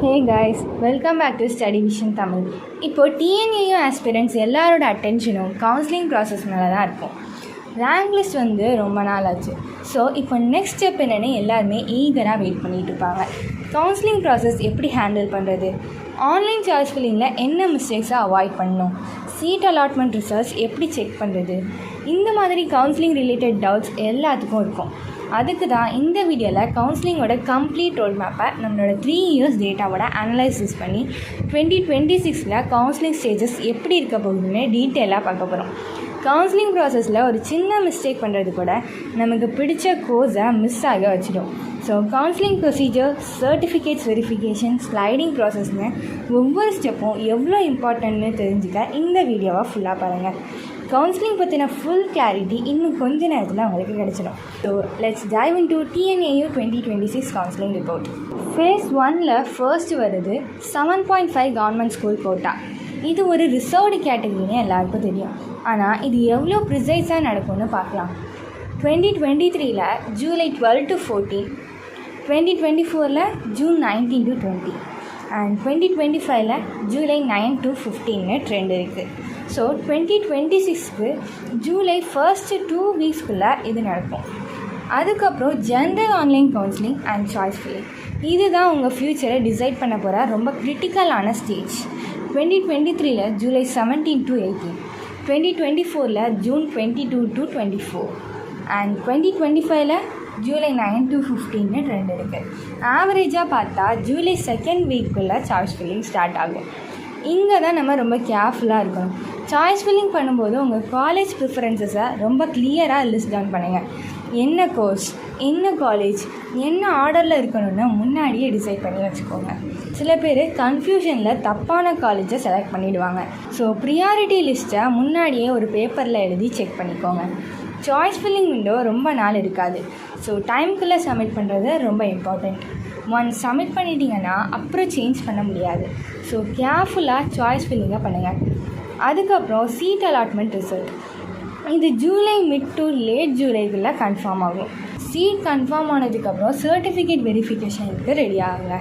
Hey guys, welcome back to study vision Tamil. இப்போது TNAU aspirants எல்லாரோட அட்டென்ஷனும் counselling process மேலே தான் இருக்கும். ரேங்க் லிஸ்ட் ரொம்ப நாள் ஆச்சு. ஸோ இப்போ நெக்ஸ்ட் ஸ்டெப் என்னென்னு எல்லாருமே ஈகராக வெயிட் பண்ணிகிட்டு இருப்பாங்க. கவுன்சிலிங் ப்ராசஸ் எப்படி ஹேண்டில் பண்ணுறது, ஆன்லைன் சாய்ஸ் ஃபில்லிங்கில் என்ன மிஸ்டேக்ஸை அவாய்ட் பண்ணணும், சீட் அலாட்மெண்ட் ரிசல்ட்ஸ் எப்படி செக் பண்ணுறது, இந்த மாதிரி கவுன்சிலிங் ரிலேட்டட் டவுட்ஸ் எல்லாத்துக்கும் இருக்கும். அதுக்கு தான் இந்த வீடியோவில் கவுன்சிலிங்கோட கம்ப்ளீட் ரோட் மேப்பை நம்மளோட 3 years டேட்டாவோட அனலைசிஸ் பண்ணி 2026 கவுன்சிலிங் ஸ்டேஜஸ் எப்படி இருக்க போகுதுன்னு டீட்டெயிலாக பார்க்க போகிறோம். கவுன்சிலிங் ப்ராசஸில் ஒரு சின்ன மிஸ்டேக் பண்ணுறது கூட நமக்கு பிடிச்ச கோர்ஸை மிஸ் ஆக வச்சிடும். So counselling procedure, certificates verification, sliding ப்ராசஸ்னு ஒவ்வொரு ஸ்டெப்பும் எவ்வளோ இம்பார்ட்டன்ட்னு தெரிஞ்சுக்க இந்த வீடியோவை ஃபுல்லாக பாருங்கள். கவுன்சிலிங் பற்றின ஃபுல் கிளாரிட்டி இன்னும் கொஞ்ச நேரத்தில் உங்களுக்கு கிடச்சிடும். So let's dive into TNAU 2026 counselling report. Phase 1ல் ஃபர்ஸ்ட் வருது 7.5 கவர்மெண்ட் ஸ்கூல் கோட்டா. இது ஒரு ரிசர்வ்டு கேட்டகரின்னு எல்லாருக்கும் தெரியும். ஆனால் இது எவ்வளோ ப்ரிசைஸாக நடக்கும்னு பார்க்கலாம். 2023ல் July 12 to 14, 2024ல் June 19 to 20 அண்ட் 2025ல் July 9 to 15னு ட்ரெண்ட் இருக்குது. ஸோ 2026க்கு ஜூலை ஃபர்ஸ்ட் 2 வீக்ஸ்க்குள்ளே இது நடக்கும். அதுக்கப்புறம் general online counselling and choice filling. இதுதான் உங்கள் ஃப்யூச்சரை டிசைட் பண்ண போகிற ரொம்ப கிரிட்டிக்கலான ஸ்டேஜ். 2023ல் July 17 to 18, 2024ல் June 22 to 24 அண்ட் 2025ல் July 9 to 15னு ட்ரெண்ட் இருக்குது. ஆவரேஜாக பார்த்தா ஜூலை 2nd வீக்குள்ளே சாய்ஸ் ஃபில்லிங் ஸ்டார்ட் ஆகும். இங்கே தான் நம்ம ரொம்ப கேர்ஃபுல்லாக இருக்கணும். சாய்ஸ் ஃபில்லிங் பண்ணும்போது உங்கள் காலேஜ் ப்ரிஃபரன்சஸை ரொம்ப கிளியராக லிஸ்ட் டவுன் பண்ணுங்கள். என்ன கோர்ஸ், என்ன காலேஜ், என்ன ஆர்டரில் இருக்கணும்னு முன்னாடியே டிசைட் பண்ணி வச்சுக்கோங்க. சில பேர் கன்ஃபியூஷனில் தப்பான காலேஜை செலக்ட் பண்ணிவிடுவாங்க. ஸோ ப்ரியாரிட்டி லிஸ்ட்டை முன்னாடியே ஒரு பேப்பரில் எழுதி செக் பண்ணிக்கோங்க. சாய்ஸ் ஃபில்லிங் விண்டோ ரொம்ப நாள் இருக்காது. ஸோ டைம்குள்ளே சப்மிட் பண்ணுறது ரொம்ப இம்பார்ட்டண்ட். ஒன்ஸ் சப்மிட் பண்ணிட்டீங்கன்னா அப்புறம் சேஞ்ச் பண்ண முடியாது. ஸோ கேர்ஃபுல்லாக சாய்ஸ் ஃபில்லிங்கை பண்ணுங்கள். அதுக்கப்புறம் சீட் அலாட்மெண்ட் ரிசல்ட். இது ஜூலை மிட் டு லேட் ஜூலைக்குள்ளே கன்ஃபார்ம் ஆகும். சீட் கன்ஃபார்ம் ஆனதுக்கப்புறம் சர்டிஃபிகேட் வெரிஃபிகேஷனுக்கு ரெடி ஆகுங்க.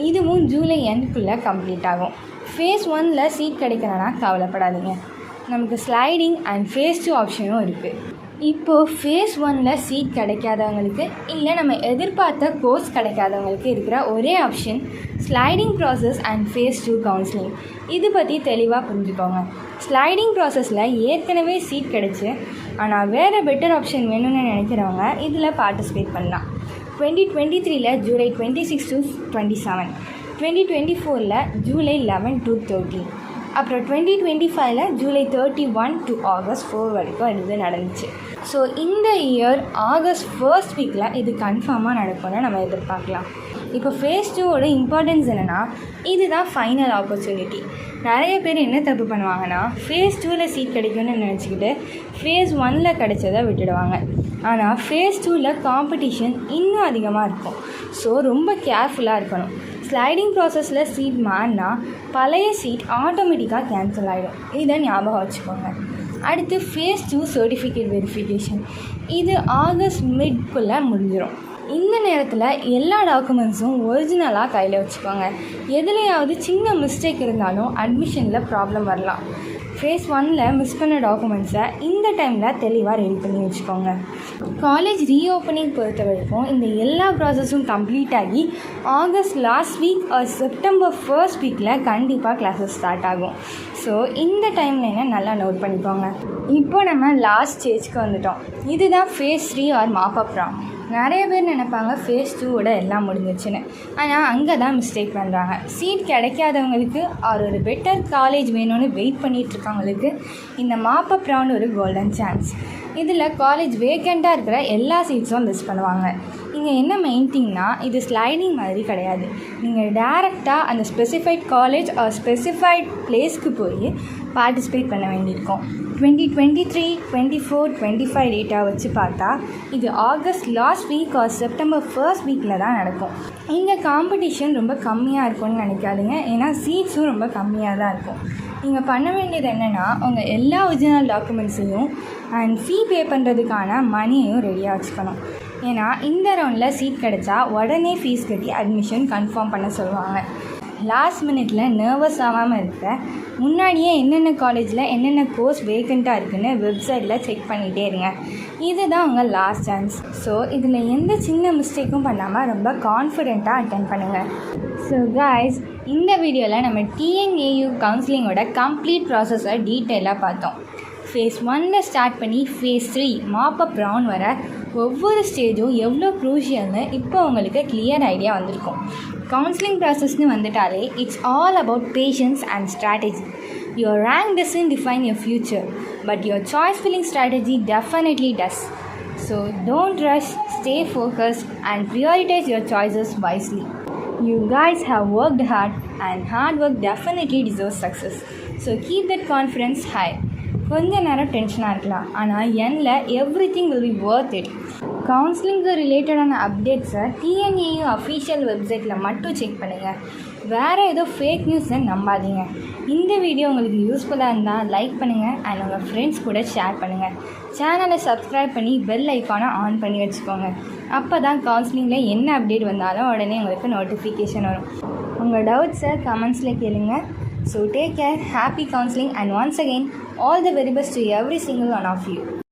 இதுவும் ஜூலை எண்ட்குள்ளே கம்ப்ளீட் ஆகும். ஃபேஸ் 1ல் சீட் கிடைக்கலன்னா கவலைப்படாதீங்க. நமக்கு ஸ்லைடிங் அண்ட் ஃபேஸ் 2 ஆப்ஷனும் இருக்குது. இப்போது ஃபேஸ் 1ல் சீட் கிடைக்காதவங்களுக்கு, இல்லை நம்ம எதிர்பார்த்த கோர்ஸ் கிடைக்காதவங்களுக்கு இருக்கிற ஒரே option sliding process and phase 2 counselling. இது பற்றி தெளிவாக புரிஞ்சுக்கோங்க. ஸ்லைடிங் ப்ராசஸில் ஏற்கனவே சீட் கிடச்சி ஆனால் வேறு பெட்டர் ஆப்ஷன் வேணும்னு நினைக்கிறவங்க இதில் பார்ட்டிசிபேட் பண்ணலாம். 2023ல் July 26 to 27, 2024ல் July 11 to 13, அப்புறம் 2025ல் July 31 to August 4 வரைக்கும் இது நடந்துச்சு. ஸோ இந்த இயர் ஆகஸ்ட் ஃபர்ஸ்ட் வீக்கில் இது கன்ஃபார்மாக நடக்கும்னு நம்ம எதிர்பார்க்கலாம். இப்போ ஃபேஸ் 2வோட இம்பார்ட்டன்ஸ் என்னென்னா, இதுதான் ஃபைனல் ஆப்பர்ச்சுனிட்டி. நிறைய பேர் என்ன தப்பு பண்ணுவாங்கன்னா, ஃபேஸ் 2ல் சீட் கிடைக்கும்னு நினச்சிக்கிட்டு ஃபேஸ் 1ல் கிடைச்சதை விட்டுடுவாங்க. ஆனால் ஃபேஸ் 2ல் காம்படிஷன் இன்னும் அதிகமாக இருக்கும். ஸோ ரொம்ப கேர்ஃபுல்லாக இருக்கணும். ஸ்லைடிங் ப்ராசஸில் சீட் மாறினா பழைய சீட் ஆட்டோமேட்டிக்காக கேன்சல் ஆகிடும். இதை ஞாபகம் வச்சுக்கோங்க. அடுத்து ஃபேஸ் 2 சர்டிஃபிகேட் வெரிஃபிகேஷன். இது ஆகஸ்ட் மிட்குள்ளே முடிஞ்சிடும். இந்த நேரத்தில் எல்லா டாக்குமெண்ட்ஸும் ஒரிஜினலாக கையில் வச்சுக்கோங்க. எதுலையாவது சின்ன மிஸ்டேக் இருந்தாலும் அட்மிஷனில் ப்ராப்ளம் வரலாம். ஃபேஸ் 1ல் மிஸ் பண்ண டாக்குமெண்ட்ஸை இந்த டைமில் தெளிவாக ரெடி பண்ணி வச்சுக்கோங்க. காலேஜ் ரீஓப்பனிங் பொறுத்த வரைக்கும் இந்த எல்லா ப்ராசஸும் கம்ப்ளீட் ஆகி August last week or September first வீக்கில் கண்டிப்பாக கிளாஸஸ் ஸ்டார்ட் ஆகும். ஸோ இந்த டைம்லைனை நல்லா நோட் பண்ணிக்கோங்க. இப்போ நம்ம லாஸ்ட் ஸ்டேஜ்க்கு வந்துட்டோம். இதுதான் ஃபேஸ் 3 ஆர் மாப்பப் ரவுண்ட். நிறைய பேர் நினைப்பாங்க ஃபேஸ் 2வோட எல்லாம் முடிஞ்சிச்சுன்னு. ஆனால் அங்கே தான் மிஸ்டேக் பண்ணுறாங்க. சீட் கிடைக்காதவங்களுக்கு ஒரு பெட்டர் காலேஜ் வேணும்னு வெயிட் பண்ணிகிட்ருக்கவங்களுக்கு இந்த மாப்பப் ரவுண்ட் ஒரு கோல்டன் சான்ஸ். இதில் காலேஜ் வேக்கண்ட்டாக இருக்கிற எல்லா சீட்ஸும் லிஸ்ட் பண்ணுவாங்க. இங்கே என்ன மெயின் திங்னா, இது ஸ்லைடிங் மாதிரி கிடையாது. நீங்கள் டேரெக்டாக அந்த ஸ்பெசிஃபைட் காலேஜ் ஆர் ஸ்பெசிஃபைட் பிளேஸ்க்கு போய் பார்ட்டிசிபேட் பண்ண வேண்டியிருக்கும். 2023, 24, 25 டேட்டா வச்சு பார்த்தா இது August last week or September first வீக்கில் தான் நடக்கும். இங்கே காம்படிஷன் ரொம்ப கம்மியாக இருக்கும்னு நினைக்காதீங்க. ஏன்னா சீட்ஸும் ரொம்ப கம்மியாக தான் இருக்கும். நீங்கள் பண்ண வேண்டியது என்னென்னா, உங்கள் எல்லா ஒரிஜினல் டாக்குமெண்ட்ஸையும் அண்ட் ஃபீ பே பண்ணுறதுக்கான மணியையும் ரெடியாக வச்சுக்கணும். ஏன்னா இந்த ரவுண்டில் சீட் கிடச்சா உடனே ஃபீஸ் கட்டி அட்மிஷன் கன்ஃபார்ம் பண்ண சொல்லுவாங்க. லாஸ்ட் மினிட்டில் நர்வஸ் ஆகாமல் இருக்க முன்னாடியே என்னென்ன காலேஜில் என்னென்ன கோர்ஸ் வேக்கண்ட்டாக இருக்குதுன்னு வெப்சைட்டில் செக் பண்ணிகிட்டே இருங்க. இதுதான் உங்கள் லாஸ்ட் சான்ஸ். ஸோ இதில் எந்த சின்ன மிஸ்டேக்கும் பண்ணாமல் ரொம்ப கான்ஃபிடெண்ட்டாக அட்டென்ட் பண்ணுங்கள். ஸோ காய்ஸ், இந்த வீடியோவில் நம்ம டிஎன்ஏயு கவுன்சிலிங்கோட கம்ப்ளீட் ப்ராசஸை டீட்டெயிலாக பார்த்தோம். ஃபேஸ் 1 ஸ்டார்ட் பண்ணி ஃபேஸ் 3 மாப்பப் ரவுண்ட் வர ஒவ்வொரு ஸ்டேஜும் எவ்வளோ க்ரூஷியல்னு இப்போ உங்களுக்கு கிளியர் ஐடியா வந்திருக்கும். கவுன்சிலிங் ப்ராசஸ்னு வந்துட்டாலே it's all about patience and strategy. Your rank doesn't define your future, but your choice filling strategy definitely does. So don't rush, stay focused and prioritize your choices wisely. You guys have worked hard and hard work definitely deserves success. So keep that confidence high. கொஞ்ச நேரம் டென்ஷனாக இருக்கலாம், ஆனால் எண்ணில் everything will be worth it. கவுன்சிலிங்க்கு ரிலேட்டடான அப்டேட்ஸை TNAU official வெப்சைட்டில் மட்டும் செக் பண்ணுங்கள். வேறு ஏதோ ஃபேக் நியூஸை நம்பாதீங்க. இந்த வீடியோ உங்களுக்கு யூஸ்ஃபுல்லாக இருந்தால் லைக் பண்ணுங்கள் அண்ட் உங்கள் ஃப்ரெண்ட்ஸ் கூட ஷேர் பண்ணுங்கள். சேனலை சப்ஸ்கிரைப் பண்ணி பெல் ஐக்கானை ஆன் பண்ணி வச்சுக்கோங்க. அப்போ தான் கவுன்சிலிங்கில் என்ன அப்டேட் வந்தாலும் உடனே உங்களுக்கு நோட்டிஃபிகேஷன் வரும். உங்கள் டவுட்ஸை கமெண்ட்ஸில் கேளுங்க. So take care, happy counseling and once again all the very best to every single one of you.